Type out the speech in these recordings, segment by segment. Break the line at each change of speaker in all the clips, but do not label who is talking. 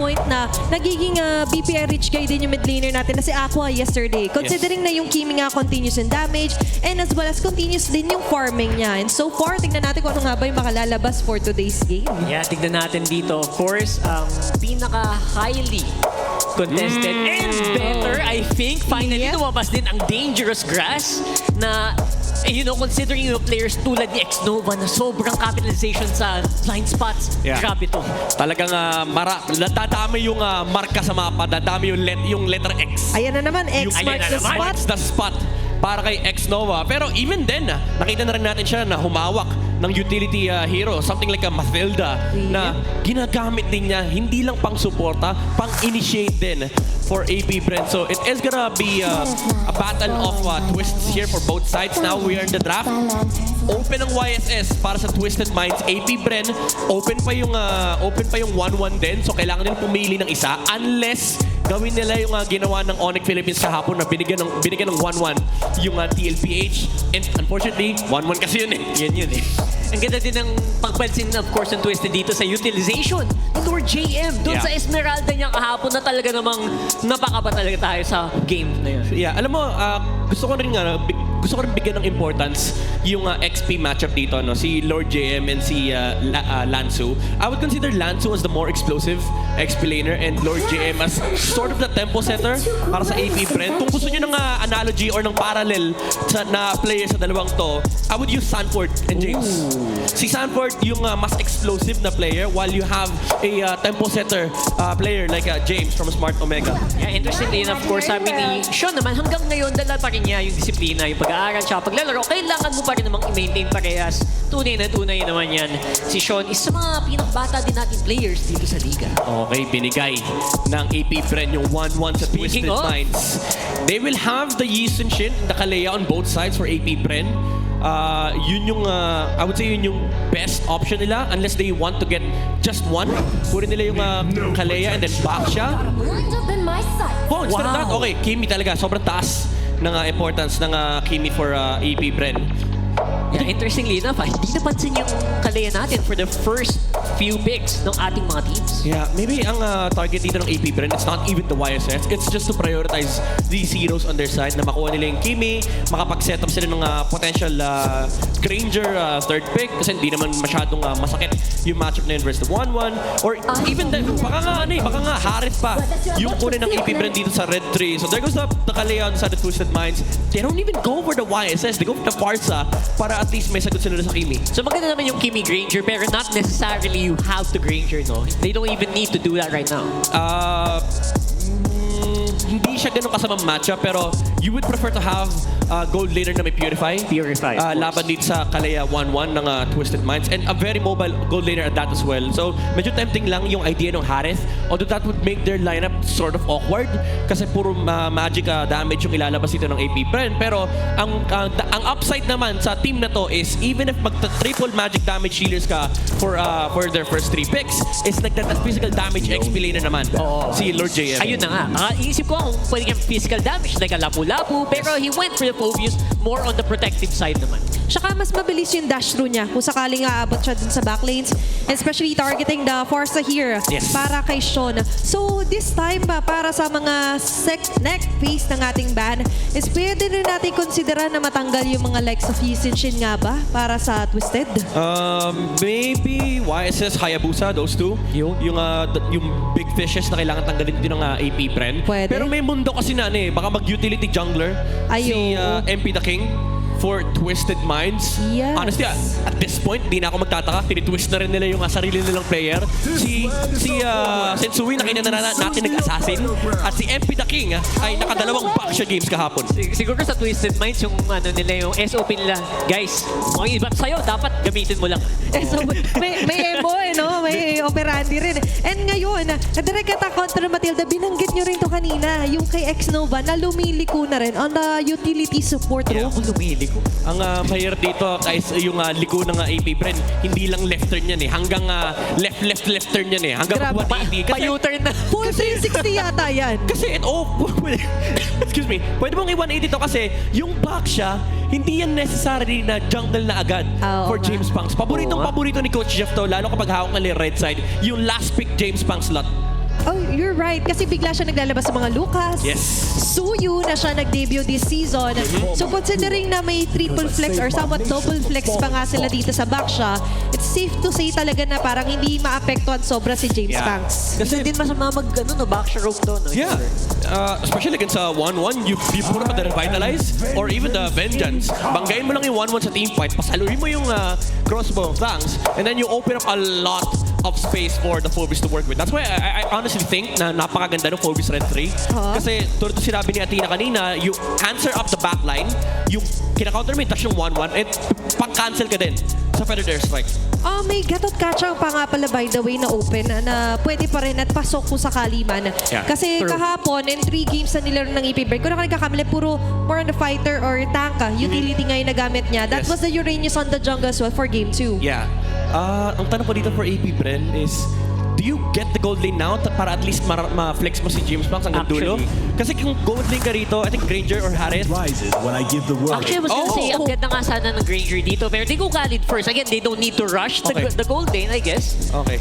point na nagiging BPR rich guy din yung mid laner natin na si Aqua yesterday. Considering na yung Kimi nga continuous in damage and as well as continuous din yung farming niya. And so far, tignan natin kung ano nga ba yung makalalabas for today's game.
Yeah, tignan natin dito. Of course, pinaka-highly contested and better, I think. Finally, lumabas din ang dangerous grass na, you know, considering yung players tulad ni X-Nova na sobrang capitalization sa blind spots. Grabe to.
Talagang dadami yung marka sa mapa, dadami yung letter X.
Ayan na naman, X marks the spot.
It's the spot para kay X-Nova. Pero even then, nakita na rin natin siya na humawak ng utility hero, something like a Mathilda, na ginagamit din niya, hindi lang pang suporta, pang initiate din for Apbr. So it is gonna be a battle of twists here for both sides. Now we are in the draft. Open ang YSS para sa Twisted Minds. Apbr, open pa yung 1-1 din. So kailangan din pumili ng isa unless gawin nila yung ginawa ng Onyx Philippines kahapon na binigyan ng 1-1 yung TLPH. And unfortunately, 1-1 kasi yun eh. Yun eh.
Ang ganda din ng pagpansin, of course, ng Twisted dito sa utilization ni Lord JM. Doon sa Esmeralda niya kahapon na talaga namang napakaba talaga tayo sa game na yun.
Yeah, alam mo, gusto ko rin bigyan ng importance yung XP matchup dito, no? Si Lord JM and si Lansu. I would consider Lansu as the more explosive XP laner and Lord JM as sort of the tempo setter para sa Apbr. Kung gusto nyo ng analogy or ng parallel na player sa dalawang to, I would use Sanford and James. Si Sanford yung mas explosive na player while you have a tempo setter player like James from Smart Omega.
Yeah, interestingly enough, of course, sabi ni Sean naman, hanggang ngayon dala pa rin niya yung disiplina, yung pag-aaral siya, paglalaro, kailangan mo pa rin namang i-maintain parehas. Tunay na tunay naman yan. Si Sean is sa mga pinakbata din natin players dito sa liga.
Okay, binigay ng Apbr yung 1-1 sa Twisted Minds. They will have the Yi Sun-shin and the Kalea on both sides for Apbr. Yun yung, I would say yun yung best option nila unless they want to get just one. Kunin nila yung Kalea and then back siya. Oh, instead of that, okay, Kimi talaga. Sobrang taas ng importance ng Kimi for Apbr.
Yeah, interestingly enough, hindi napansin yung Kalea natin for the first few picks ng ating mga teams.
Yeah, maybe ang target dito ng Apbr, it's not even the YSS. It's just to prioritize these heroes on their side na makuha nila yung Kimi, makapag-set up sila ng potential Granger third pick kasi hindi naman masyadong masakit yung matchup na yun versus the 1-1. Or even then, baka nga Harith pa yung kunin ng Apbr dito sa Red 3. So there goes the Kalea on sa the Twisted Minds. They don't even go for the YSS. They go for the Farsa para at least may sagot sila sa Kimi.
So maganda naman yung Kimi Granger pero not necessarily you have to Granger, no? They don't even need to do that right now.
Hindi siya ganun kasamang matchup pero you would prefer to have gold laner na may Purify. Laban dito sa Kalea 1-1 ng Twisted Minds and a very mobile gold laner at that as well. So medyo tempting lang yung idea ng Harith, although that would make their lineup sort of awkward kasi puro magic damage yung ilalabas dito ng Apbr. Pero ang upside naman sa team na to is even if magta-triple magic damage healers ka for their first 3 picks is physical damage XP laner naman. Si Lord JM.
Ayun na nga. Iisip ko kung pwede kang physical damage like a lapu-lapu pero he went for the focus more on the protective side naman.
Tsaka mas mabilis yung dash through niya kung sakaling aabot siya dun sa backlanes, especially targeting the Farsa here para kay Sean. So this time ba para sa mga next phase ng ating ban is pwede rin natin konsidera na matanggal yung mga likes of Yi Sun-shin nga ba para sa Twisted?
Maybe YSS, Hayabusa, those two. Yung big fishes na kailangan tanggalin din ng Apbr. Pero may mundo kasi na baka mag-utility jungler si MP the King for Twisted Minds. Honestly, at this point, di na ako magtataka. Tinitwist na rin nila yung sarili nilang player. Si Sensui, nakita na natin nag-assassin. At si MP the King ay nakadalawang backshoot games kahapon.
Siguro sa Twisted Minds, yung nila, yung SOP nila, guys, mga iba't sa'yo, dapat gamitin mo lang.
May emo, no? May operandi rin. And ngayon, direct attack kontra Matilda, binanggit nyo rin to kanina, yung kay X-Nova na lumiliko na rin on the utility support role.
Lumiliko.
Ang mahirap dito guys, yung liko ng Apbr, hindi lang left turn yan hanggang left turn yan hanggang 180.
Pa-U-turn na.
Full 360 yata yan.
Kasi excuse me, pwede mong i-180 to kasi yung back siya, hindi yan necessarily na jungle na agad for James Punks. Paborito ni Coach Jeff to, lalo kapag hawak ng red side, yung last pick James Punk slot.
Oh, you're right. Kasi bigla siya naglalabas sa mga Lucas.
Yes.
Suyu na siya nag-debut this season. So considering na may triple flex or somewhat double flex pa nga sila dito sa Baksha, it's safe to say talaga na parang hindi maapektuhan sobra si James
Yeah.
Banks.
Kasi din masama back rope doon. No?
Yeah. Especially against 1-1, you put up the Revitalize or even the Vengeance. Banggain mo lang yung 1-1 sa team fight, pasaluhin mo yung crossbow of Thanks, and then you open up a lot of space for the Phoebus to work with. That's why I honestly think na napakaganda ng Phoebus Red 3. Kasi tulad ng sinabi ni Athena kanina, you answer up the backline, yung kina-counter mo yung touch yung 1-1, and pang-cancel ka din sa Predator Strike.
May gatot kachang pa nga pala by the way na open na pwede pa rin at pasok kung sakali man.
Yeah,
Kasi
true.
kahapon, in 3 games na nilaro ng Apbr, kung nagkakamali, puro more on the fighter or tanka. Utility nga yung nagamit niya. That
Yes.
was the Uranus on the jungle as well for game 2.
Yeah. Ang tanong ko dito for AP Bren is, do you get the gold lane now para at least ma-flex mo si James Banks hanggang dulo?
Actually.
Kasi kung gold lane ka rito, I think Granger or Harris.
Rises when I give the word.
Actually, I was gonna say, ang ganda nga sana ng Granger dito. Pero they go Khalid first. Again, they don't need to rush
Okay.
the gold lane, I guess.
Okay.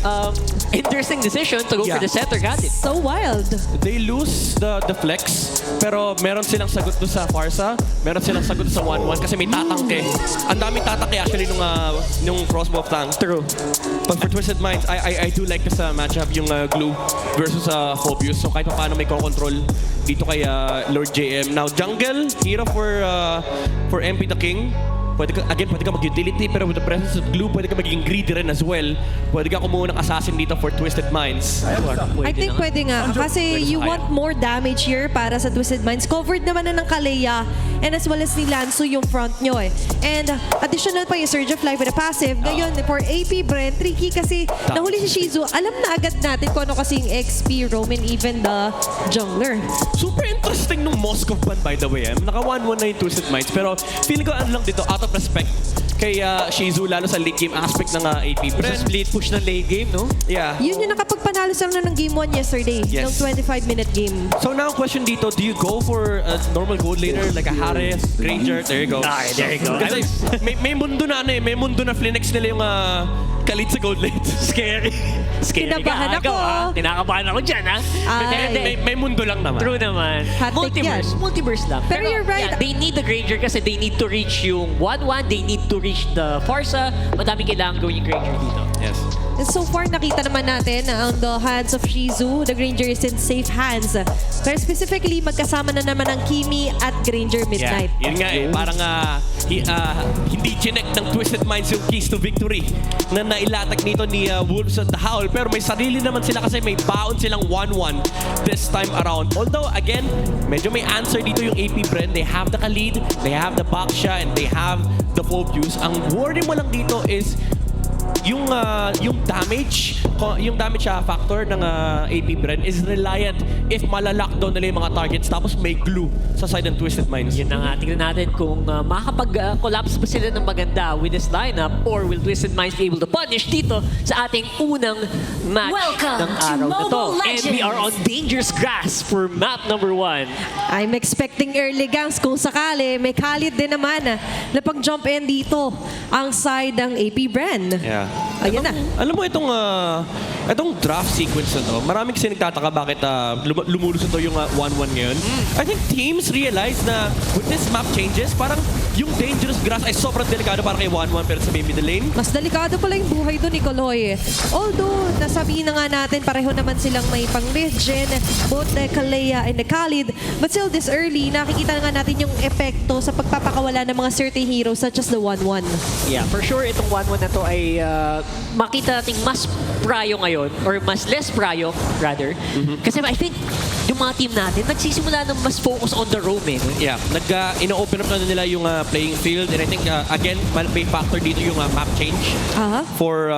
Interesting decision to go
Yeah.
for the center Khalid.
So wild.
They lose the flex, pero meron silang sagot doon sa Farsa, meron silang sagot sa 1-1 kasi may tatangke. Ang daming tatangke actually nung crossbow of Tank.
True.
But for Twisted Minds, I do like this matchup, yung Glue versus Phoebus. So kahit pa paano may control dito kay Lord JM. Now, jungle, hero for MP the King. Pwede ka mag-utility, pero with the presence of Glue, pwede ka magiging greedy rin as well. Pwede ka kumuha ng assassin dito for Twisted Minds.
I think pwede nga. Kasi you want more damage here para sa Twisted Minds. Covered naman na ng Kalea and as well as ni Lanzo yung front nyo eh. And additional pa yung Surge of Life with a passive. Ngayon, for AP Brent, tricky kasi nahuli si Shizu. Alam na agad natin kung ano kasing XP, Roman, even the jungler.
Super interesting nung Moscow ban, by the way. Naka 1-1 na yung Twisted Minds. Pero feeling ko ano lang dito, out of respect kay Shizu, lalo sa late game aspect ng AP Brent.
Split push ng late game, no?
Yeah.
Yun yung nakapagpanalo sila na ng Game 1 yesterday.
Yes.
Ng 25-minute game.
So now, question dito, do you go for a normal gold laner like a Harris, Granger? There you go.
Alright, there you go.
Kasi may mundo na may mundo na flinex nila yung Khalid sa gold lane.
Scary. Scary
Kinabahan
ka,
ako.
Kinakabahan ako dyan, ha?
Ay.
May mundo lang naman.
True naman.
Hot take yan.
Multiverse lang.
Pero you're right.
Yeah, they need the Granger kasi they need to reach yung 1-1. They need to reach the Farsa. Madami kailangan gawin yung Granger dito.
Yes.
And so far, nakita naman natin na on the hands of Shizu, the Granger is in safe hands. Pero specifically, magkasama na naman ang Kimi at Granger Midnight.
Yeah. Yun nga eh. Parang hindi chinek ng Twisted Minds yung keys to victory na nailatag nito ni Wolves at the Howl. Pero may sarili naman sila kasi may baon silang 1-1 this time around. Although, again, medyo may answer dito yung AP Bren. They have the Khalid, they have the Baksha, and they have the Phoebus. Ang worry mo lang dito is yung damage factor ng AP Bren is reliant if malalockdown nila yung mga targets tapos may glue sa side ng Twisted Minds.
Yun na nga, tingnan natin kung makakapag-collapse ba sila ng maganda with this lineup or will Twisted Minds be able to punish dito sa ating unang match
Welcome
ng
to
araw na to.
Mobile
And we are on dangerous grass for map number 1.
I'm expecting early gangs kung sakali. May Khalid din naman na pag-jump in dito ang side ng AP Bren.
Yeah.
Ayan na.
Alam mo itong draft sequence na to, maraming kasi nagtataka bakit lumulusot to yung 1-1 ngayon. I think teams realize na with this map changes, parang yung dangerous grass ay sobrang delikado para kay 1-1 pero sa middle lane.
Mas delikado pala yung buhay doon, Nicoloy. Although, nasabihin na nga natin, pareho naman silang may pang-regen, both the Kalea and the Khalid. But still, this early, nakikita na nga natin yung epekto sa pagpapakawala ng mga certain heroes such as the 1-1.
Yeah, for sure itong 1-1 na to ay makita natin mas prayo ngayon or mas less prayo rather. Kasi I think yung mga team natin nagsisimula na mas focus on the roam eh.
Yeah, ino-open up na nila yung playing field and I think again, may factor dito yung map change for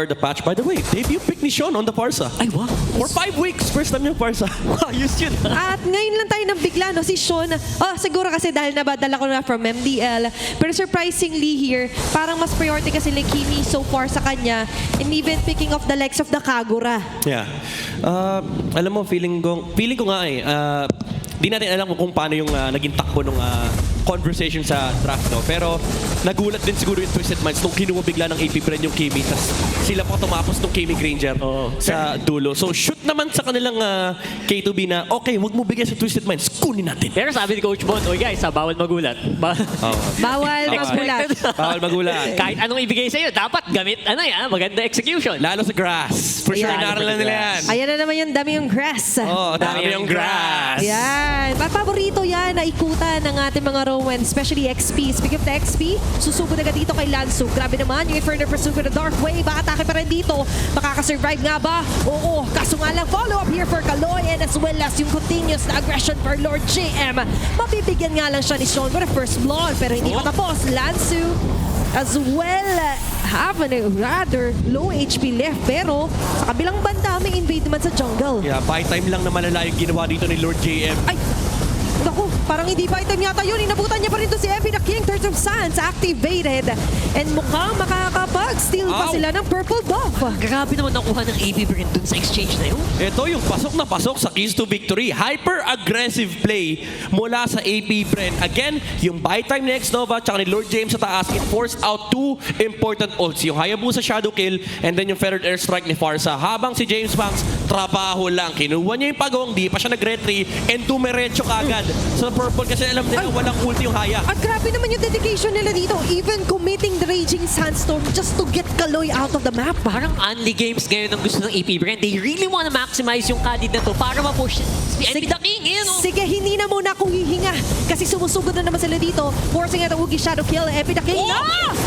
the patch. By the way, debut pick ni Sean on the Farsa.
Ay, wow.
For 5 weeks, first time yung Farsa.
Ayos yun.
At ngayon lang tayo nang bigla, no? Si Sean, siguro kasi dahil nabadala ko na from MDL. Pero surprisingly here, parang mas priority kasi like Kimi so far sa kanya. And even picking off the legs of the Kagura.
Yeah. Alam mo, feeling ko nga eh, di natin alam kung paano yung naging takbo conversation sa draft, no? Pero nagulat din siguro yung Twisted Minds nung kinuha bigla ng Apbr yung Kimi, tas sila pa tumapos ng Kimi Granger sa dulo. So shoot naman sa kanilang K2B na, okay, wag mo bigyan sa Twisted Minds, kunin natin.
Pero sabi ni Coach Bon, oy guys, bawal magulat.
Bawal magulat.
Bawal magulat.
Kahit anong ibigay sa'yo, dapat gamit, maganda execution.
Lalo sa grass. For sure,
Ayan.
naaralan nila yan.
Ayan na naman yung dami yung grass.
Dami yung grass.
Yan. Paborito yan na ikutan ng ating mga Rowan, especially XP. Speaking of the XP, susugod agad dito kay Lansu. Grabe naman yung Inferno Pursuit with the Dark Wave. Atake pa rin dito. Makakasurvive nga ba? Oo. Kaso nga lang, follow-up here for Kaloy and as well as yung continuous na aggression for Lord JM. Mabibigyan nga lang siya ni Sean with a first blood pero hindi pa tapos. Lansu as well have a rather low HP left pero sa kabilang banda may invade naman sa jungle.
Yeah, buy time lang na malala yung ginawa dito ni Lord JM.
Ay! Naku, parang hindi ba item yata yun. Inabutan niya pa rin to si MP the King. Third of Sands activated. And mukhang makakapag-steal pa sila ng purple buff.
Grabe naman nakuha ng Apbr dun sa exchange na yun.
Ito yung pasok na pasok sa keys to victory. Hyper-aggressive play mula sa Apbr. Again, yung buy time ni X-Nova tsaka ni Lord James sa taas, it forced out two important ults. Yung Hayabusa Shadow Kill and then yung Feathered Airstrike ni Farsa. Habang si James Banks, trabaho lang. Kinuha niya yung pagawang, di pa siya nag-retry and dumiretso kagad sa purple kasi alam nila walang ulti yung Haya.
At grabe naman yung dedication nila dito. Even committing the Raging Sandstorm just to get Kaloy out of the map.
Parang only games ngayon ang gusto ng Apbr. They really wanna maximize yung kadid na to para ma-push si MP the King.
Sige, hindi na muna akong hihinga. Kasi sumusugod na naman sila dito. Forcing at the Woogie Shadow Kill. MP the King.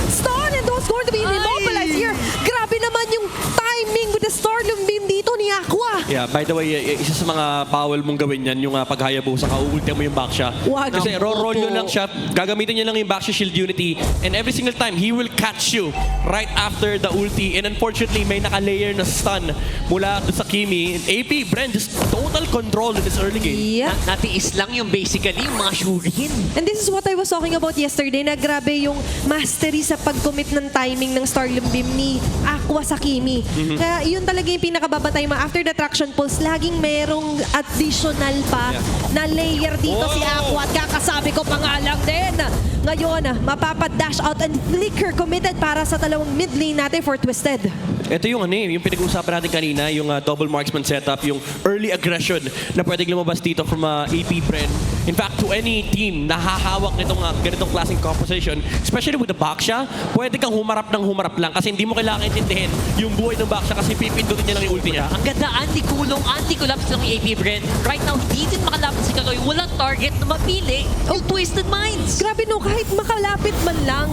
Stun and those going to be immobilized here. Grabe naman yung timing with the Starlum Beam dito ni Aqua.
Yeah, by the way, isa sa mga bawal mong gawin yan, yung pag-Hayabusa ka, uulti mo yung backsha.
Wag.
Kasi roll nyo lang siya, gagamitin niya lang yung backsha shield unity, and every single time, he will catch you right after the ulti. And unfortunately, may naka-layer na stun mula sa Kimi. And AP, Bren, just total control in this early game.
Yeah.
Natiis lang yung basically yung mga shuriken.
And this is what I was talking about yesterday na grabe yung mastery sa pag-commit ng timing ng Starlum Beam ni Aqua sa Kimi. Kaya yun talaga yung pinakababatay mo. After the traction pulse, laging merong additional pa na layer dito si Aqua. At kakasabi ko pa nga lang din. Ngayon, mapapadash out and flicker committed para sa dalawang mid lane natin for Twisted.
Ito yung yung pinag-uusapan natin kanina, yung double marksman setup, yung early aggression na pwedeng lumabas dito from AP Bren. In fact, to any team na hahawak nitong ganitong klaseng composition, especially with the backsha, pwede kang humarap ng humarap lang kasi hindi mo kailangan intindihin yung buhay ng backsha kasi pipindutin niya lang yung ulti niya.
Ang ganda, anti-kulong, anti-collapse ng Apbr. Right now, hindi din makalapit si Kaloy. Walang target na mapili yung Twisted Minds.
Grabe no, kahit makalapit man lang,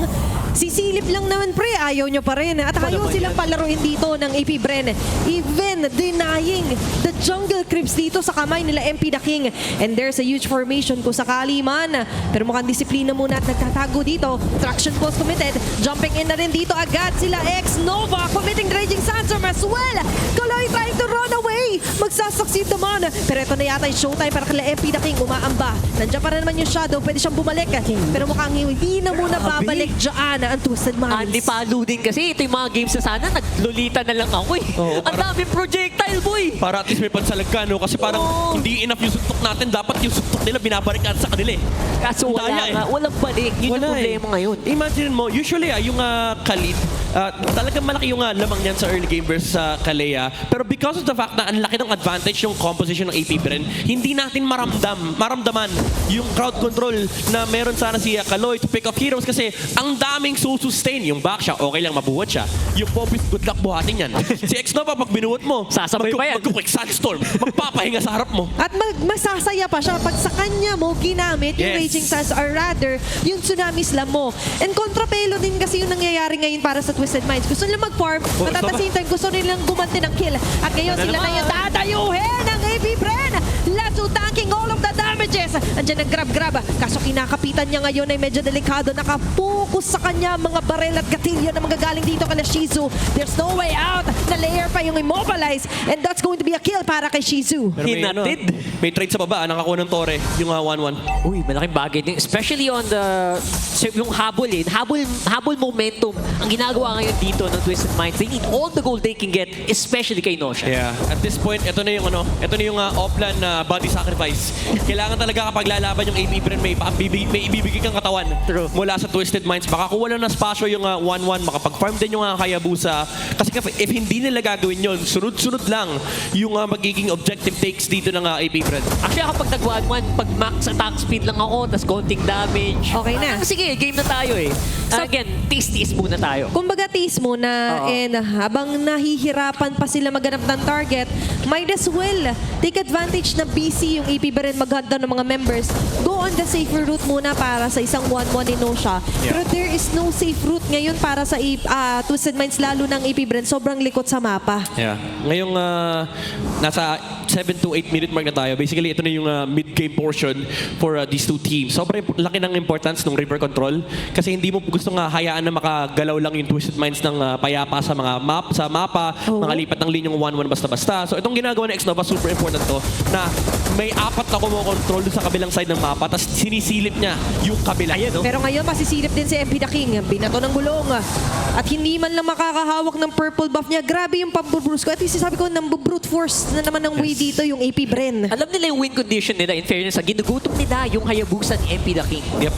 sisilip lang naman pre, ayaw nyo pa rin. At ayaw silang palaruin dito ng AP Bren. Even denying the jungle creeps dito sa kamay nila MP the King. And there's a huge formation kung sakali man. Pero mukhang disiplina muna at nagtatago dito. Traction pulse committed. Jumping in na rin dito agad sila X-Nova. Committing the Raging Sandstorm as well. Kaloy trying to run away. Magsasucceed naman. Pero ito na yata yung showtime para kila MP the King. Umaamba. Nandiyan pa rin naman yung Shadow. Pwede siyang bumalik. Pero mukhang hindi na muna babalik dyan ang Twisted Minds.
Andy palo din kasi. Ito yung mga games na sana naglulita na lang ako eh. Ang daming projectile, boy!
Para at least may pansalag ka, no? Kasi parang hindi enough yung suntok natin. Dapat yung suntok nila binabalikan sa kanila eh.
Kaso walang balik. Yun yung problema ngayon.
Imagine mo, usually yung Khalid, talagang malaki yung lamang niyan sa early game versus sa Kalea. Pero because of the fact na ang laki ng advantage yung composition ng AP Bren, hindi natin maramdaman yung crowd control na meron sana si Kaloy to pick off heroes kasi ang daming susustain. Yung back siya, okay lang mabuhat siya. Yung Popis, good luck buhatin yan. Si X-Nova, pag binuhat mo,
sasabay pa yan.
Mag-quick sandstorm, magpapahinga sa harap mo.
At masasaya pa siya pag sa kanya mo ginamit yung Raging Sands or rather yung Tsunami Slam mo. And kontrapelo din kasi yung nangyayari ngayon para sa Twisted Minds. Gusto nilang mag-farm, but at the same time gusto nilang gumanti ng kill. At ngayon sila na yung tatayuhin ng AP Bren. Let's tanking all of the damages. Andiyan nag-grab-grab. Kaso kinakapitan niya ngayon ay medyo delikado. Nakapokus sa kanya mga barel at gatilyo na magagaling dito kala Shizu. There's no way out. Na-layer pa yung immobilize. And that's going to be a kill para kay Shizu.
Pero may trade sa baba, nakakuha ng Tore, yung 1-1.
Uy, malaking bagay din. Especially on yung habol eh. Habol momentum. Ang ginagawa ngayon dito ng Twisted Minds, they need all the gold they can get, especially kay Nosha.
Yeah. At this point, ito na yung offline na body sacrifice. Kailangan talaga kapag lalaban yung Apbr, may ibibigay kang katawan
True.
mula sa Twisted Minds. Baka kung wala na spasyo yung 1-1, makapag-farm din yung Hayabusa. Kasi if hindi nila gagawin yun, sunod-sunod lang yung magiging objective takes dito ng Apbr.
Actually, kapag nag-1-1, pag max attack speed lang ako, tas konting damage.
Okay na.
Sige, game na tayo eh. Again, taste muna tayo.
Kumbaga tease muna
Oo.
and habang nahihirapan pa sila maghanap ng target, might as well take advantage na busy yung Apbr and maghanda ng mga members. Go on the safer route muna para sa isang 1-1 ni Nosha.
Yeah.
Pero there is no safe route ngayon para sa Twisted Minds, lalo ng Apbr. Sobrang likot sa mapa.
Yeah. Ngayong nasa 7 to 8 minute mark na tayo. Basically, ito na yung mid-game portion for these two teams. Sobrang laki ng importance ng river control kasi hindi mo gusto nga hayaan na makagalaw lang yung Twisted Minds ng payapa sa mga mapa,
Oo.
mga lipat ng linyong 1-1 basta-basta. So itong ginagawa ng Xnova, super important to na may 4 na control sa kabilang side ng mapa tapos sinisilip niya yung kabila.
Ayan, no?
Pero ngayon, masisilip din si MP The King. Binato ng gulong. At hindi man lang makakahawak ng purple buff niya. Grabe yung pambubrus ko. At yung sabi ko, brute force na naman ng way dito yung Apbr.
Alam nila yung win condition nila. In fairness, ginugutom nila yung Hayabusa ni MP The King.
Yep.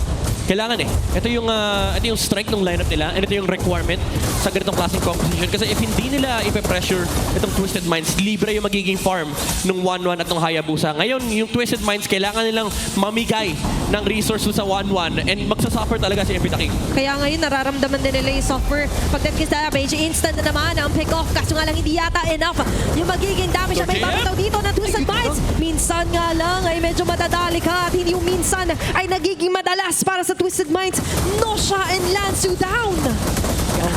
Kailangan eh. Ito yung strike ng lineup nila and ito yung requirement sa ganitong klaseng composition. Kasi if hindi nila ipe-pressure itong Twisted Minds, libre yung magiging farm ng 1-1 at ng Hayabusa. Ngayon, yung Twisted Minds, kailangan nilang mamigay ng resource sa 1-1 and magsasuffer talaga si MP The King.
Kaya ngayon, nararamdaman din nila yung software. Pagdating sa damage, instant na naman ang pick-off. Kaso nga lang, hindi yata enough yung magiging damage na may babataw dito ng Twisted Minds. Minsan nga lang ay medyo madadali ka at hindi yung minsan ay nagiging madalas para sa Twisted Minds. Nosha and lands you down.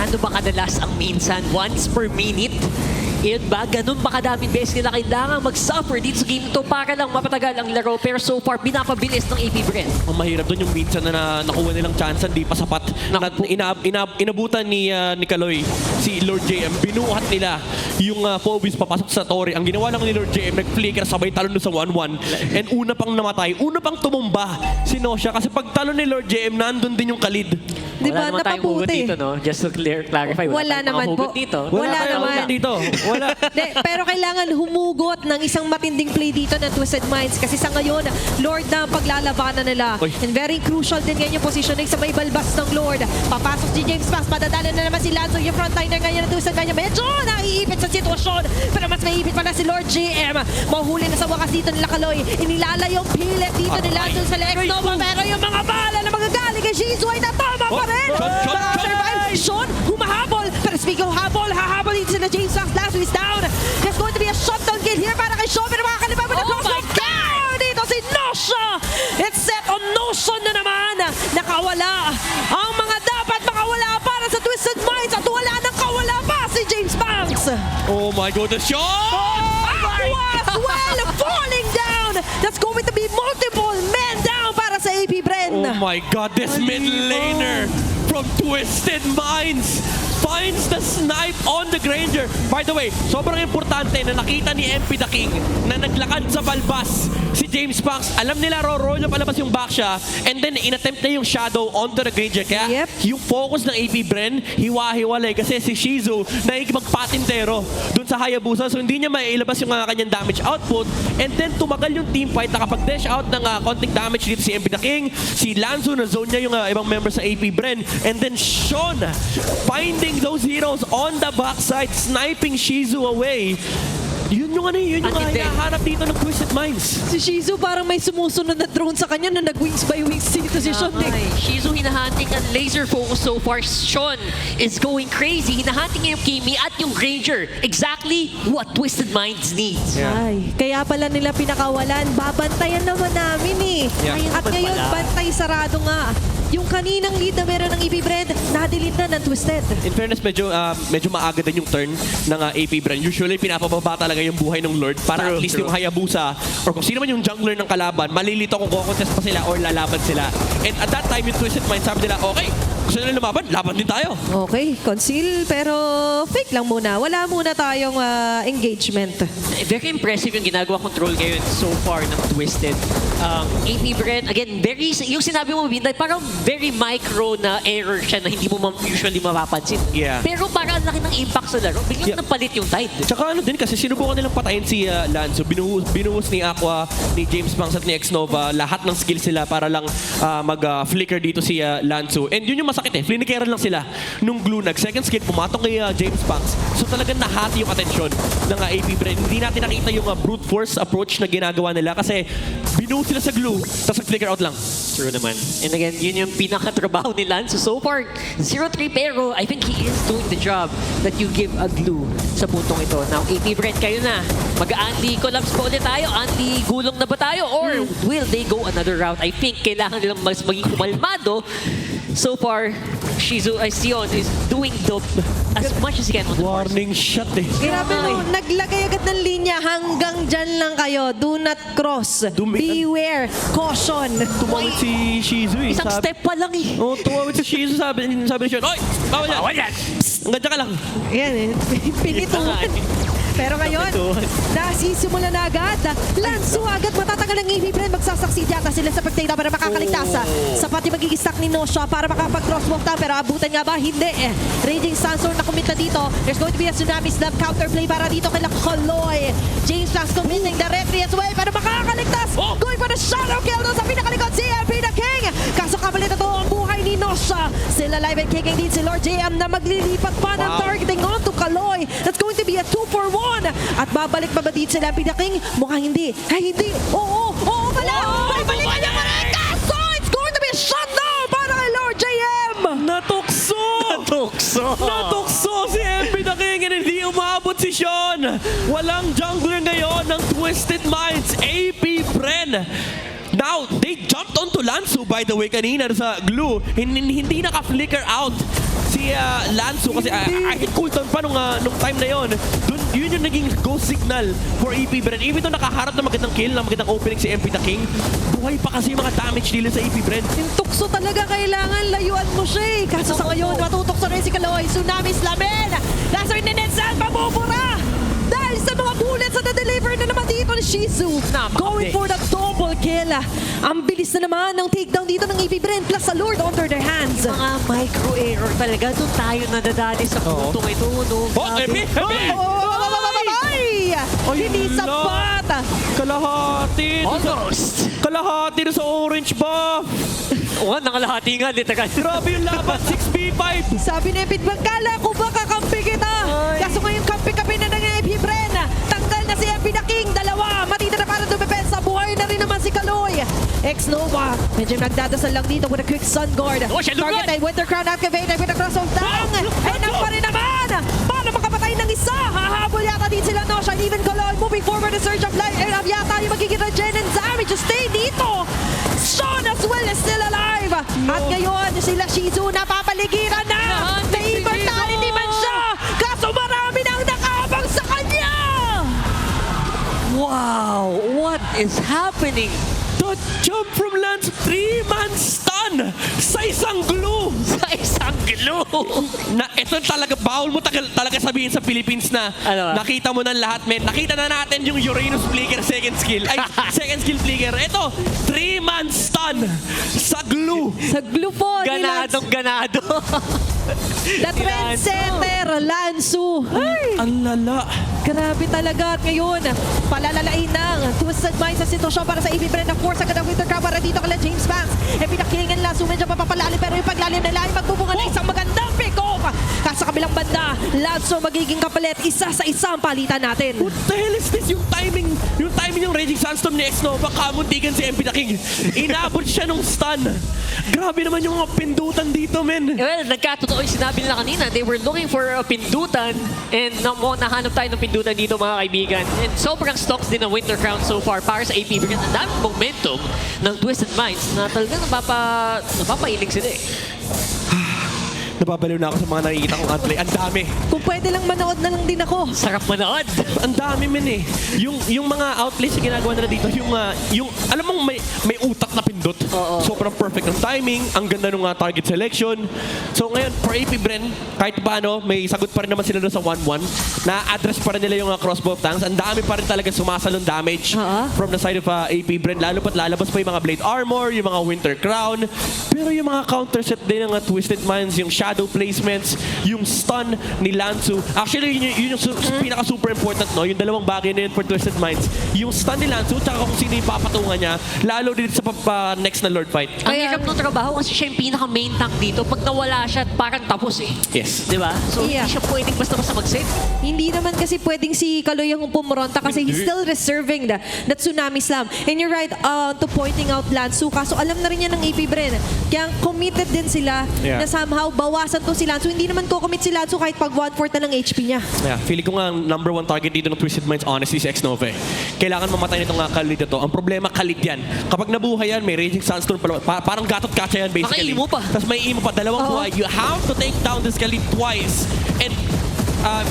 Ano ba kadalas ang minsan? Once per minute? Yun ba? Ganun ba kadaming beses nila kailangan mag-suffer dito sa game to para lang mapatagal ang laro? Pero so far, pinapabilis ng Apbr.
Ang mahirap doon yung minsan na nakuha nilang chance, hindi pa sapat. Inabutan ni Kaloy, si Lord JM, binuhat nila yung Phobos papasok sa Tori. Ang ginawa lang ni Lord JM, nag-flicker, sabay talon doon sa 1-1. And una pang namatay, una pang tumumba si Nosha. Kasi pag talon ni Lord JM, nandun din yung kalid.
Di
Wala
ba?
naman tayong hugot
Napabuti.
dito, no? Just to clarify,
Wala
tayong mga
naman
hugot
po.
dito.
Wala
tayong
naman.
hugot dito. Wala.
Pero kailangan humugot ng isang matinding play dito ng Twisted Minds kasi sa ngayon, Lord na ang paglalabanan nila.
Oy.
And very crucial din ngayon yung positioning sa may balbas ng Lord. Papasok si James Pass, padadala na naman si Lanzo, yung frontliner ngayon ng Twisted Minds. Medyo naiipit sa sitwasyon, pero mas maiipit pa na si Lord JM. Mahuli na sa wakas dito nila Kaloy. Inilala yung pilit dito ni Lanzo sa Lex Nova, pero yung mga bala na magagaling kay Shizu ay natama pa rin. Survive. Sean, humahabol. Pero speaking of habol, hahabol dito sila James Pass. Last is down. There's going to be a shotdown kill here para kay Sean, pero makakalipan mo na
Oh my God!
dito si Nosha. It's set on Nosha na naman. Nakawala ang mga dapat makawala para sa Twisted Minds at wala nang kawala pa si James Banks.
Oh my goodness, Sean!
Well, falling down. That's going to be multiple men down para sa Apbr.
Oh my God, this mid laner from Twisted Minds finds the snipe on the Granger. By the way, sobrang importante na nakita ni MP The King na naglakad sa balbas si James Banks. Alam nila roll na palabas yung back siya and then inattempt na yung shadow onto the Granger. Kaya yung focus ng Apbr, hiwa-hiwalay kasi si Shizu nakikipagpatintero dun sa Hayabusa. So hindi niya mailabas yung kanyang damage output and then tumagal yung team fight. Nakapag-dash out ng konting damage dito si MP The King. Si Lanzo na zone niya yung ibang member sa Apbr. And then Sean finding those heroes on the backside, sniping Shizu away. Yun yung hinahanap dito ng Twisted Minds.
Si Shizu parang may sumusunod na drone sa kanya na nag-wings by wings dito si Sean.
Shizu hinahunting ang laser focus so far. Sean is going crazy. Hinahunting niya yung Kimi at yung Granger. Exactly what Twisted Minds needs.
Ay, kaya pala nila pinakawalan. Babantayan naman namin eh.
Yeah.
At ngayon, bantay sarado nga. Yung kaninang lead na meron ng Apbr, na-delete na ng Twisted.
In fairness, medyo maaga din yung turn ng Apbr. Usually, pinapababa talaga yung buhay ng Lord para at least yung Hayabusa or kung sino man yung jungler ng kalaban, malilito kung kukontest pa sila or lalaban sila. And at that time, yung Twisted Mind, sabi nila, okay, gusto nila lumaban, laban din tayo.
Okay, conceal, pero fake lang muna. Wala muna tayong engagement.
Very impressive yung ginagawa control ngayon so far ng Twisted. Apbr, again, yung sinabi mo, Vinday, parang very micro na error siya na hindi mo usually mapapansin.
Yeah.
Pero parang ang laki ng impact sa laro, biglang napalit yung tide.
Tsaka ano din kasi sinubukan nilang patayin si Lanzo. Binuhos ni Aqua, ni James Banks at ni Xnova lahat ng skills sila para lang mag-flicker dito si Lanzo. And yun yung masakit eh. Flinikeran lang sila nung glue nag. Second skill, pumatong kay James Banks. So talagang nahati yung atensyon ng Apbr. Hindi natin nakita yung brute force approach na ginagawa nila kasi binuhos sila sa glue tapos nag-flicker out lang.
True naman. And again, yun yung pinakatrabaho ni Lance. So far, 0-3 pero I think he is doing the job that you give a glue sa puntong ito. Now, Apbr, kayo na. Mag-anti collapse pa ulit tayo? Anti gulong na ba tayo? Or will they go another route? I think kailangan nilang mas maging kumalmado. So far, Sion is doing as much as he can on the course.
Warning shot eh.
Grabe no, naglagay agad ng linya hanggang dyan lang kayo. Do not cross. Beware. Caution.
Tumawid si Shizu eh.
Isang step pa lang eh.
Oh, tumawid si Shizu, sabi ni Sean, oy! Bawal yan! Hanggang dyan ka lang.
Ayan eh. Pinituan. Pero ngayon, nasisimula na agad. Lanzo agad matatagal ang Apbr. Magsasucceed yata sila sa pagtata para makakaligtas. Sapat yung magiging stack ni Nosha para makapag-crosswalk na. Pero abutan nga ba? Hindi eh. Raging Sandstorm na commit na dito. There's going to be a Tsunami Slam counterplay para dito kay Koloy. James Banks committing directly as well para makakaligtas. Going for the shadow kill doon sa pinakalikod si MP the King. Kaso kapalit na to ang buhay ni Nosha. Sila live and kicking din si Lord JM na maglilipat pa ng targeting onto Kaloy. That's going to be a 2-for-1. At babalik ba dito sila MP the King? Mukhang hindi. Ay, hindi. Oo pala. Babalikan niya pa rin. So it's going to be a shutdown para kay Lord JM.
Natukso si MP the King and hindi umabot si Sean. Walang jungler ngayon ng Twisted Minds. Apbr. Now, they jumped onto Lanzo, by the way, kanina sa glue. Hindi naka-flicker out si Lanzo kasi hit cooldown pa nung time na yon. Yun yung naging go signal for Apbr. Even though nakaharap na magandang kill, na magandang opening si MP the King, buhay pa kasi yung mga damage dealer sa Apbr.
Yung tukso talaga kailangan layuan mo siya eh. Kaso sa ngayon, matutukso rin si Kaloy. Tsunami Slamin. Lasso in the net saan mabubura. Dahil sa mga bullets na na-deliver na naman dito ni Shizu. Going for the double kill. Ang bilis na naman ng takedown dito ng Apbr plus sa Lord under their hands.
Mga micro error talaga. Doon tayo nadadali sa puntong ito. No?
MP!
Hindi sapat.
Kalahati na sa orange buff.
Nakalahati nga.
Grabe yung laban, 6v5.
Sabi ni Epid, kala ko ba kakampi kita? Kaso ngayon kampi-kampi na ng Apbr. Tanggal na si MP the King. Dalawa. Matita na para dumepensa. Buhay na rin naman si Kaloy. Xnova. Medyo nagdadasal lang dito with a quick sun guard. Target ay Winter Crown activated with a cross of down. And ang pa rin naman. Paano makapatay ng isa? Hahabol yata din sila Nosha. Even Kaloy moving forward in search of life. Yata yung magiging regen and damage to stay dito. Sean as well is still alive. At ngayon, sila Shizu napapaligiran na. May immortality man siya. Kaso marami nang nakaabang sa kanya.
Wow! What is happening?
The jump from Lance, 3-man stun sa isang glue. Ito talaga, bawal mo talaga sabihin sa Philippines na nakita mo ng lahat, men. Nakita na natin yung Uranus flicker second skill flicker. Ito, 3-man stun sa glue.
Sa glue po.
Ganado.
The trendsetter, Lanzo.
Ang lala.
Grabe talaga. At ngayon, palalalain ng Twisted Minds sa sitwasyon para sa Apbr na force agad ang Winter Crown para dito kala James Banks. MP the King and Lanzo medyo papapalalim pero yung paglalim nila ay magbubunga na isang magandang pick-off. Kaso kabilang banda, Lanzo magiging kapalit isa sa isang palitan natin.
What the hell is this? Yung timing yung Raging Sandstorm ni Xnova, kamuntigan si MP the King. Inabot siya nung stun. Grabe naman yung mga pindutan dito, men.
Well, nagkatotoo yung sinabi nila kanina. They were looking for a pindutan and nahanap tayo ng pindutan dito, mga kaibigan. And sobrang stocks din ng Winter Crown so far para sa Apbr. Ang daming momentum ng Twisted Minds na talagang napapailing sila eh.
Nababaliw na ako sa mga nakikita kong outplay. Ang dami.
Kung pwede lang manood na lang din ako.
Sarap manood.
Ang dami men eh. Yung mga outplays na ginagawa nila dito, yung alam mong may utak na pindot. Sobrang perfect ng timing, ang ganda ng target selection. So ngayon, for AP Bren, kahit paano, may sagot pa rin naman sila doon sa 1-1. Na-address pa rin nila yung crossbow of tanks. Ang dami pa rin talaga sumasalong damage from the side of AP Bren. Lalo pat lalabas pa yung mga blade armor, yung mga winter crown. Pero yung mga counter set din ng Twisted Minds, yung shadow placements, yung stun ni Lanzu. Actually, yun yung pinaka super important, no? Yung dalawang bagay na yun for Twisted Minds. Yung stun ni Lanzu, tsaka kung sino yung papatungan niya, lalo din sa next na Lord fight.
Ang hirap ng trabaho kasi siya yung pinaka-main tank dito. Pag nawala siya, parang tapos eh.
Yes.
Di ba? So, hindi siya pwedeng basta-basta mag-save.
Hindi naman kasi pwedeng si Kaloy ang pumuronta kasi he's still reserving the Tsunami Slam. And you're right to pointing out Lanzu. Kaso alam na rin yan ng AP Bren. Kaya committed din sila na somehow bawasan to si Lanzu. Hindi naman ko-commit si Lanzu kahit pag 1/4 na ng HP niya.
Yeah, feeling ko nga #1 target dito ng Twisted Minds honestly si X-Nova. Kailangan mamatay nitong Khalid na to. Ang problema, Khalid yan. Kapag nabuhay yan, may Raging Sandstorm parang gatot kacha yan basically.
Maka-imo pa.
Tapos may imo pa, dalawang buhay. You have to take down this Khalid twice. And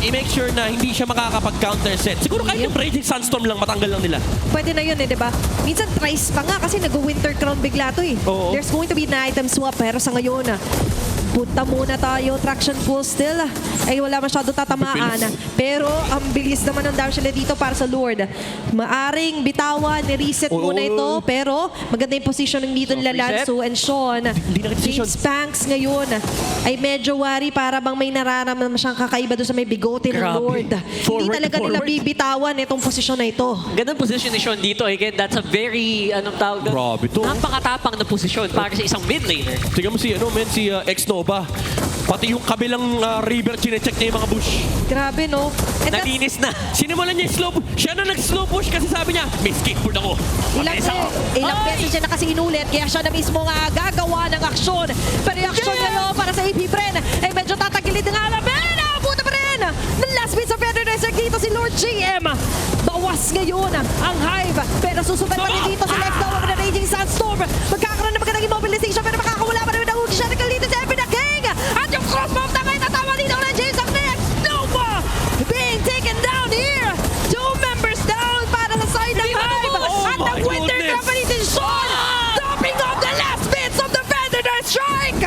i-make sure na hindi siya makakapag-counter set. Siguro kahit yung Raging Sandstorm lang, matanggal lang nila.
Pwede na yun eh, di ba? Minsan thrice pa nga kasi nag-winter crown bigla to eh.
Oo.
There's going to be an item swap pero sa ngayon punta muna tayo. Traction pull still. Ay wala masyado tatamaan. Pero ang bilis naman ng damage nila dito para sa Lord. Maaring bitawan, ni-reset muna ito. Pero maganda yung positioning dito nila Lanzu and Sean. James Panks ngayon ay medyo worry para bang may nararamdaman siyang kakaiba doon sa may bigote ng Lord. Hindi talaga nila bibitawan itong posisyon na ito.
Gandang position ni Sean dito. Again, that's a very, anong tawag doon?
Grabe to.
Napakatapang na posisyon para sa isang mid laner.
Tingnan mo si X-Nova. Pati yung kabilang river, chinecheck niya yung mga bush.
Grabe no? And that's-
Nalinis na.
Sinimulan niya yung slow push. Siya na nag-slow push kasi sabi niya, may skateboard ako.
Ilang beses siya na kasi inulit, kaya siya na mismo nga gagawa ng aksyon. Pero yung aksyon ngayon para sa AP Bren ay medyo tatagilid ng alamin. Buta pa rin! The last piece of Paradise dito si Lord GM. Bawas ngayon ang Hive. Pero susunod pa rin dito sa left now ng Raging Sandstorm. Magkakaroon na magandang immobilization pero makakawala pa rin ng ulti siya. Nakalito si Epic King. At yung crossbow na ngayon natama dito ng James ang next. Nova being taken down here. 2 members down para sa side ng Hive. At ang Winter Company Sean dropping off the last bits of the Paradise Strike.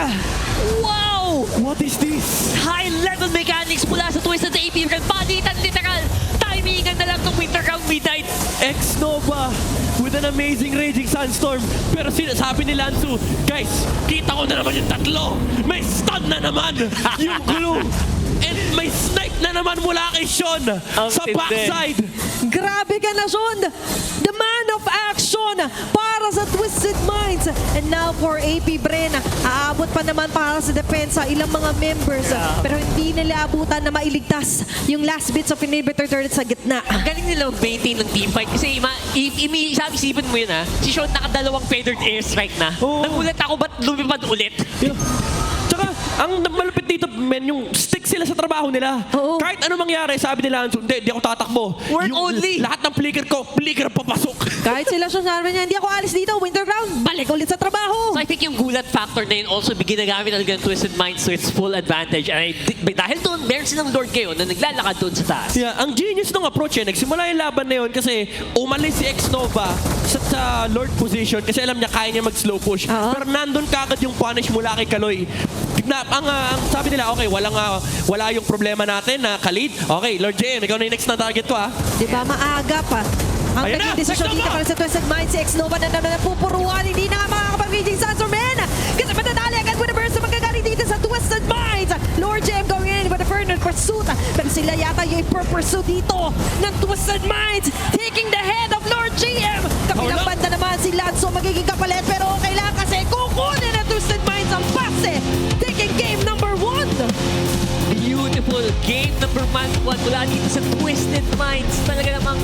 Wow!
What is this?
High-level mechanics mula sa Twisted AP. Palitan literal. Timingan na lang ng Winter Crown Midnight.
X-Nova with an amazing Raging Sandstorm. Pero sabi ni Lanzu, guys, kita ko na naman yung tatlo. May stun na naman yung glue. And may snipe na naman mula kay Sean sa backside.
Grabe ka na, Sean! The man of action para sa Twisted Minds. And now for AP Bren, aabot pa naman para sa depensa ilang mga members. Pero hindi nila abutan na mailigtas yung last bits of inhibitor turret sa gitna.
Ang galing nila mag-maintain ng teamfight kasi isipin mo yun ha, si Sean nakadalawang feathered airstrike na.
Oo.
Nagulat ako, ba't lumipad ulit?
Tsaka, ang malupit dito, men, yung stick sila sa trabaho nila.
Oo.
Kahit ano mangyari, sabi nila, hindi ako tatakbo.
Work
Yung
only.
Lahat ng flicker ko, flicker papasok.
Kahit sila siya sabi niya, hindi ako alis dito, Winter Crown, balik ulit sa trabaho.
So I think yung gulat factor na yun also ginagamit talaga ng Twisted Minds to its full advantage. And dahil doon, meron silang Lord kayo na naglalakad doon sa taas.
Yeah, ang genius ng approach nagsimula yung laban na yun kasi umalis si X-Nova sa Lord position kasi alam niya kaya niya mag-slow push. Pero nandun kagad yung punish mula kay Kaloy. Ang sabi nila, okay, wala yung problema natin na Khalid. Okay, Lord JM, ikaw na yung next na target ko ha.
Di ba, maaga pa. Ang
Ayan
naging
na,
desisyon dito
X-Nova!
para sa Twisted Minds, si X-Nova na naman napupuruan. Hindi na nga makakapag-Raging Sandstorm, man! Kasi madadali agad with the burst na magagaling dito sa Twisted Minds. Lord Jem going in with a further pursuit. Pero sila yata yung i-pursue dito ng Twisted Minds. Taking the head of Lord GM. Kapilang banda naman si Lanzo magiging kapalit. Pero okay lang kasi kukunin ng Twisted Minds ang pase. Taking game number 1.
Beautiful game number 1 mula dito sa Twisted Minds. Talaga namang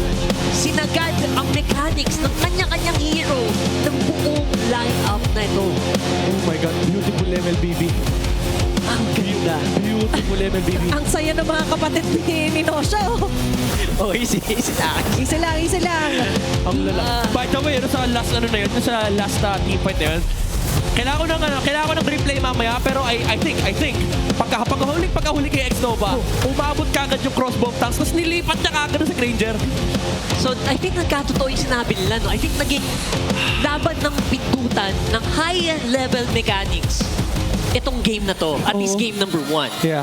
sinagad ang mechanics ng kanya-kanyang hero ng buong line-up na ito.
Oh my God, beautiful level BB.
Ang ganda.
Beautiful level BB.
Ang saya ng mga kapatid ni Nosha.
Oh, easy lang.
Isa lang, isa lang.
Ang lala. By the way, sa last team fight na yun, Kailangan ko ng replay mamaya, pero I think, pagkahuli kay X-Nova, umabot kagad yung crossbow tanks, tapos nilipat niya kagad sa Granger.
So, I think nagkatotoo yung sinabi nila, no? I think naging laban ng pindutan ng high-level mechanics itong game na to, at least game number 1.
Yeah.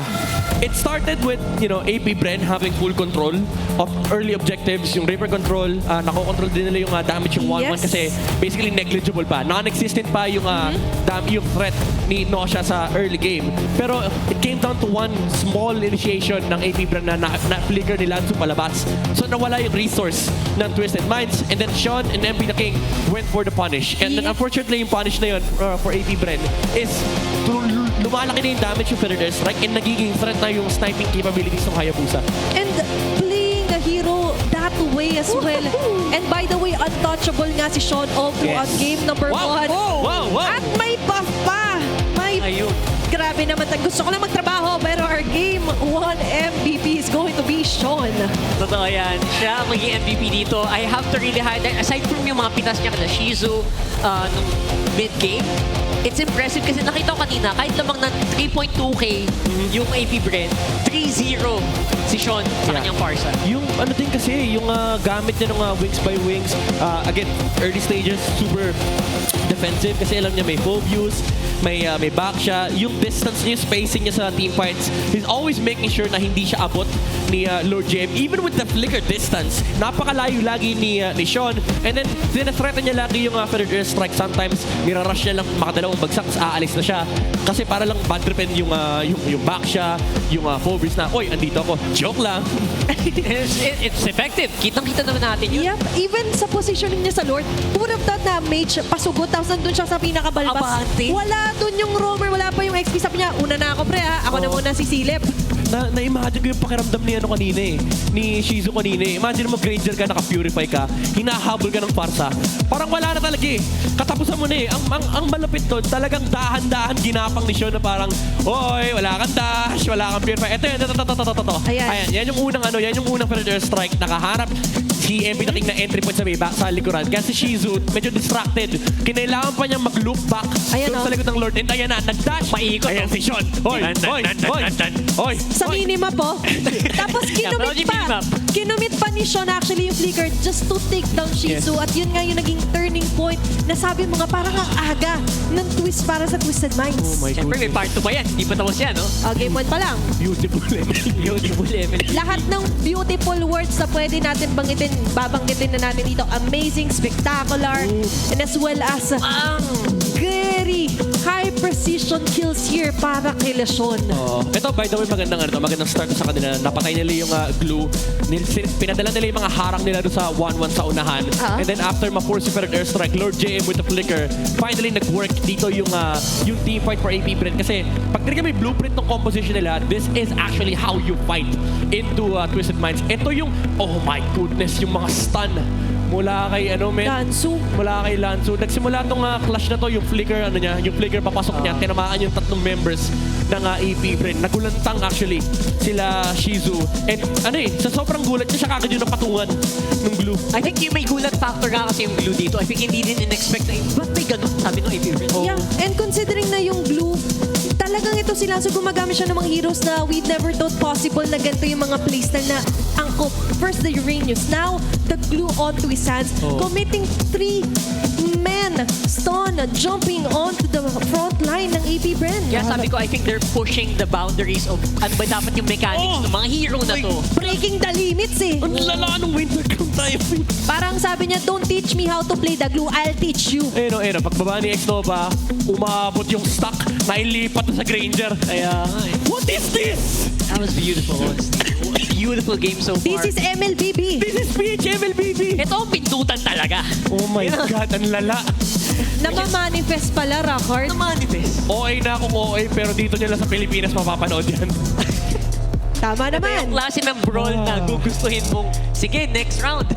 It started with, Apbr having full control of early objectives, yung Reaper control, nako-control din nila yung damage yung 1-1
Yes.
kasi basically negligible pa. Non-existent pa yung yung threat ni Nosha sa early game. Pero it came down to one small initiation ng Apbr na flicker ni Lanzu palabas. So nawala yung resource ng Twisted Minds, and then Sean and MP the King went for the punish. And then unfortunately yung punish na yun for Apbr is lumalaki na yung damage yung Feather Strike, and nagiging threat na yung sniping capabilities ng Hayabusa.
And playing the hero that way as well. And by the way, untouchable nga si Sean all throughout game number 1.
Wow!
At may buff pa!
Ayun.
Grabe naman. Gusto ko lang magtrabaho, pero our game 1 MVP is going to be Sean.
Totoo yan. Siya ang maging MVP dito. I have to really highlight, aside from yung mga pitas niya kada Shizu nung mid-game, it's impressive kasi nakita ko kanina, kahit lamang ng 3.2k yung Apbr, 3-0 si Sean sa kanyang Farsa.
Yung din kasi, yung gamit niya ng wings by wings, again, early stages, super defensive kasi alam niya may Phobius, may back siya. Yung distance niya, spacing niya sa team fights, he's always making sure na hindi siya abot ni Lord JM. Even with the flicker distance, napakalayo lagi ni Sean. And then, threaten niya lagi yung Feather Strike. Sometimes, nirarush niya lang makadalawang bagsak, aalis na siya. Kasi para lang bad tripen yung back siya, yung Phobius na, oy, andito ako. Joke lang.
It's effective. Kitang-kita naman natin yun.
Yep, even sa positioning niya sa Lord, who would have thought na mage, pasugot, tapos nandun siya sa pinakabalbas.
Abante.
Wala dun yung roamer, wala pa yung XP. Sabi niya, una na ako pre ha, ako na muna sisilip.
Na-imagine ko yung pakiramdam ni kanina ni Shizu kanina Imagine mo, Granger ka, naka-purify ka, hinahabol ka ng Farsa. Parang wala na talaga Katapusan mo na Ang malapit doon, talagang dahan-dahan ginapang ni Sean na parang, oy, wala kang dash, wala kang purify. Ito yun, Ayan, yan yung unang Feather Strike. Nakaharap si MP nating na entry point sa likuran. Kasi Shizu, medyo distracted. Kinailangan pa niyang mag-loop back doon sa likod ng Lord. And ayan na, nag-dash.
Paikot.
Ayan si Sean. Oy.
Sa minima po. Tapos kinumit pa ni Sean actually yung flicker just to take down Shizu. At yun nga yung naging turning point na sabi mo nga parang ang aga ng twist para sa Twisted Minds.
Siyempre, may part 2 pa yan. Hindi pa tapos yan, no?
Game 1 pa lang.
Beautiful level.
Lahat ng beautiful words na pwede natin babanggitin na natin dito. Amazing, spectacular, and as well as very high precision kills here para kay Sean.
Ito, by the way, magandang start sa kanila. Napatay nila yung glue. Pinadala nila yung mga harang nila doon sa 1-1 sa unahan. And then after ma-force si Feather Strike, Lord JM with the flicker, finally nag-work dito yung team fight for Apbr. Kasi pag may blueprint ng composition nila, this is actually how you fight into Twisted Minds. Ito yung, oh my goodness, yung mga stun mula kay
Lanzu.
Mula kay Lanzu. Nagsimula tong clash na to, yung flicker papasok niya, tinamaan yung tatlong members ng Apbr. Nagulantang actually sila Shizu. And sa sobrang gulat niya, siya kagad yung napatungan ng glue.
I think yung may gulat factor nga kasi yung glue dito. I think hindi din in-expect na, ba't may ganun? Sabi ng Apbr.
Yeah, and considering na yung glue, talagang ito sila. So gumagamit siya ng mga heroes na we never thought possible na ganito yung mga playstyle na angkop. First the Uranus, now the glue onto his hands, committing 3 men stun, jumping onto the front line ng Apbr.
Kaya sabi ko, I think they're pushing the boundaries of ano ba dapat yung mechanics ng mga hero na to.
Breaking the limits
Ang lala ng winter crown tayo.
Parang sabi niya, don't teach me how to play the glue, I'll teach you.
Pagbaba ni X-Nova, umabot yung stock, nailipat na sa Granger.
Kaya,
What is this?
that was beautiful, honestly. Beautiful game so far.
This is MLBB.
This is PHMLBB.
Ito ang pindutan talaga.
Oh my God, ang lala.
Namamanifest pala, Rockard.
Manifest.
OA na akong OA, pero dito nyo lang sa Pilipinas mapapanood yan.
Tama
Ito
naman.
yung klase ng brawl na gugustuhin mong, sige, next round.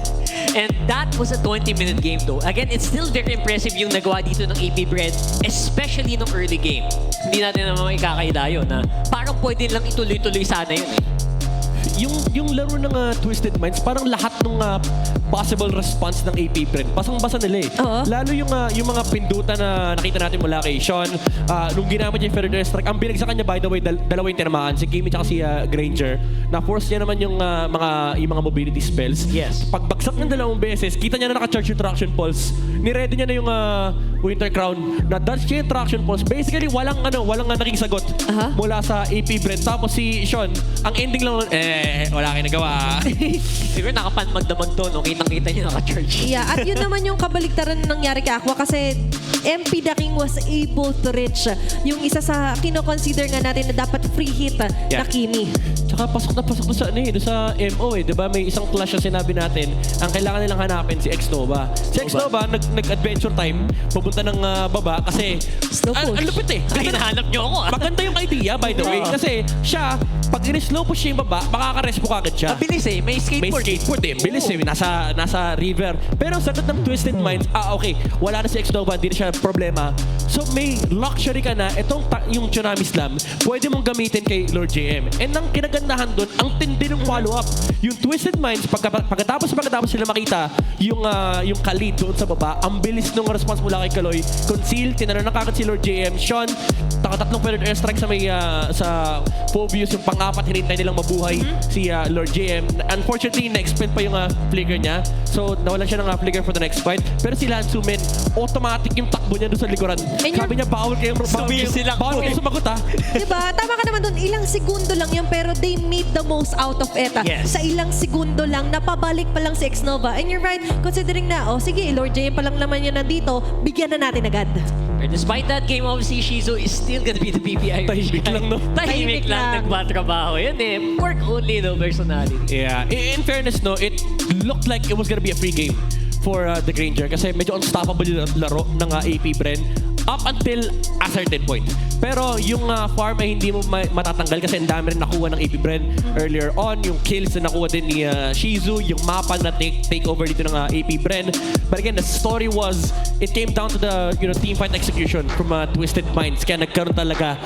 And that was a 20-minute game though. Again, it's still very impressive yung nagawa dito ng Apbr, especially nung early game. Hindi natin naman ikakaila yun na parang pwede lang ituloy-tuloy sana yun
yung laro ng Twisted Minds, parang lahat ng possible response ng Apbr, basang-basa nila eh.
Oo.
Lalo yung mga pindutan na nakita natin mula kay Sean, nung ginamit niya yung Feather Strike, ang binag sa kanya, by the way, dalawa yung tinamaan, si Kimi at si Granger. Na-force niya naman yung mga mobility spells.
Yes.
Pagbagsak ng dalawang beses, kita niya na naka-charge yung traction pulse. Ni-ready niya na yung Winter Crown. Na-dodge niya yung traction pulse. Basically, walang naging sagot mula sa Apbr. Tapos si Sean, ang ending lang, wala kayong nagawa.
Siguro nakapanmagdamag to, no? Kitang-kita niya naka-charge.
Yeah, at yun naman yung kabaligtaran na nangyari kay Aqua kasi MP the King was able to reach yung isa sa kino-consider nga natin na dapat free hit na Kimi.
Tsaka pasok na sa MO eh. Diba may isang clash na sinabi natin, ang kailangan nilang hanapin si X-Nova. Si X-Nova, nag-adventure time, pupunta ng baba kasi
Slow push.
ang lupit eh.
Hinahanap niyo ako.
Maganda yung idea, by the way. Kasi siya, pag in-slow push siya yung baba, makaka-respo kagad siya.
Mabilis eh. May skateboard.
May skateboard eh. Bilis eh. Nasa river. Pero ang sagot ng Twisted Minds, okay, wala na si X-Nova, hindi na siya problema. So may luxury ka na, yung Tsunami Slam, pwede mong gamitin kay Lord JM. And ang kinagandahan doon, ang tindi ng follow-up. Yung Twisted Minds, pagkatapos sila makita yung Khalid doon sa baba, ang bilis ng response mula kay Kaloy. Conceal, tinanong na kagad si Lord JM. Sean, tatlong Feather Airstrike sa Phobius, yung pang-apat, hinintay nilang mabuhay si Lord JM. Unfortunately, na-expend pa yung flicker niya. So, nawalan siya ng flicker for the next fight. Pero si Lansumin, automatic yung takbo niya doon sa likuran. Sabi niya, bawal kayong sumagot ha.
Diba? Tama ka naman doon. Ilang segundo lang yun pero they made the most out of it.
Yes.
Sa ilang segundo lang, napabalik pa lang si X-Nova. And you're right, considering na, sige, Lord JM pa lang naman yun nandito, bigyan na natin agad.
But despite that, Game of si Shizu is still gonna be the PPI.
Tahimik lang, no?
Tahimik lang nagbatrabaho. Yun eh. Work only, no? Personality.
Yeah. In fairness, no, it looked like it was gonna be a free game for the Granger kasi medyo unstoppable yung laro ng Apbr up until a certain point. Pero yung farm ay hindi mo matatanggal kasi ang dami rin nakuha ng Apbr earlier on. Yung kills na nakuha din ni Shizu, yung mapa na take over dito ng Apbr. But again, the story was, it came down to the team fight execution from Twisted Minds. Kaya nagkaroon talaga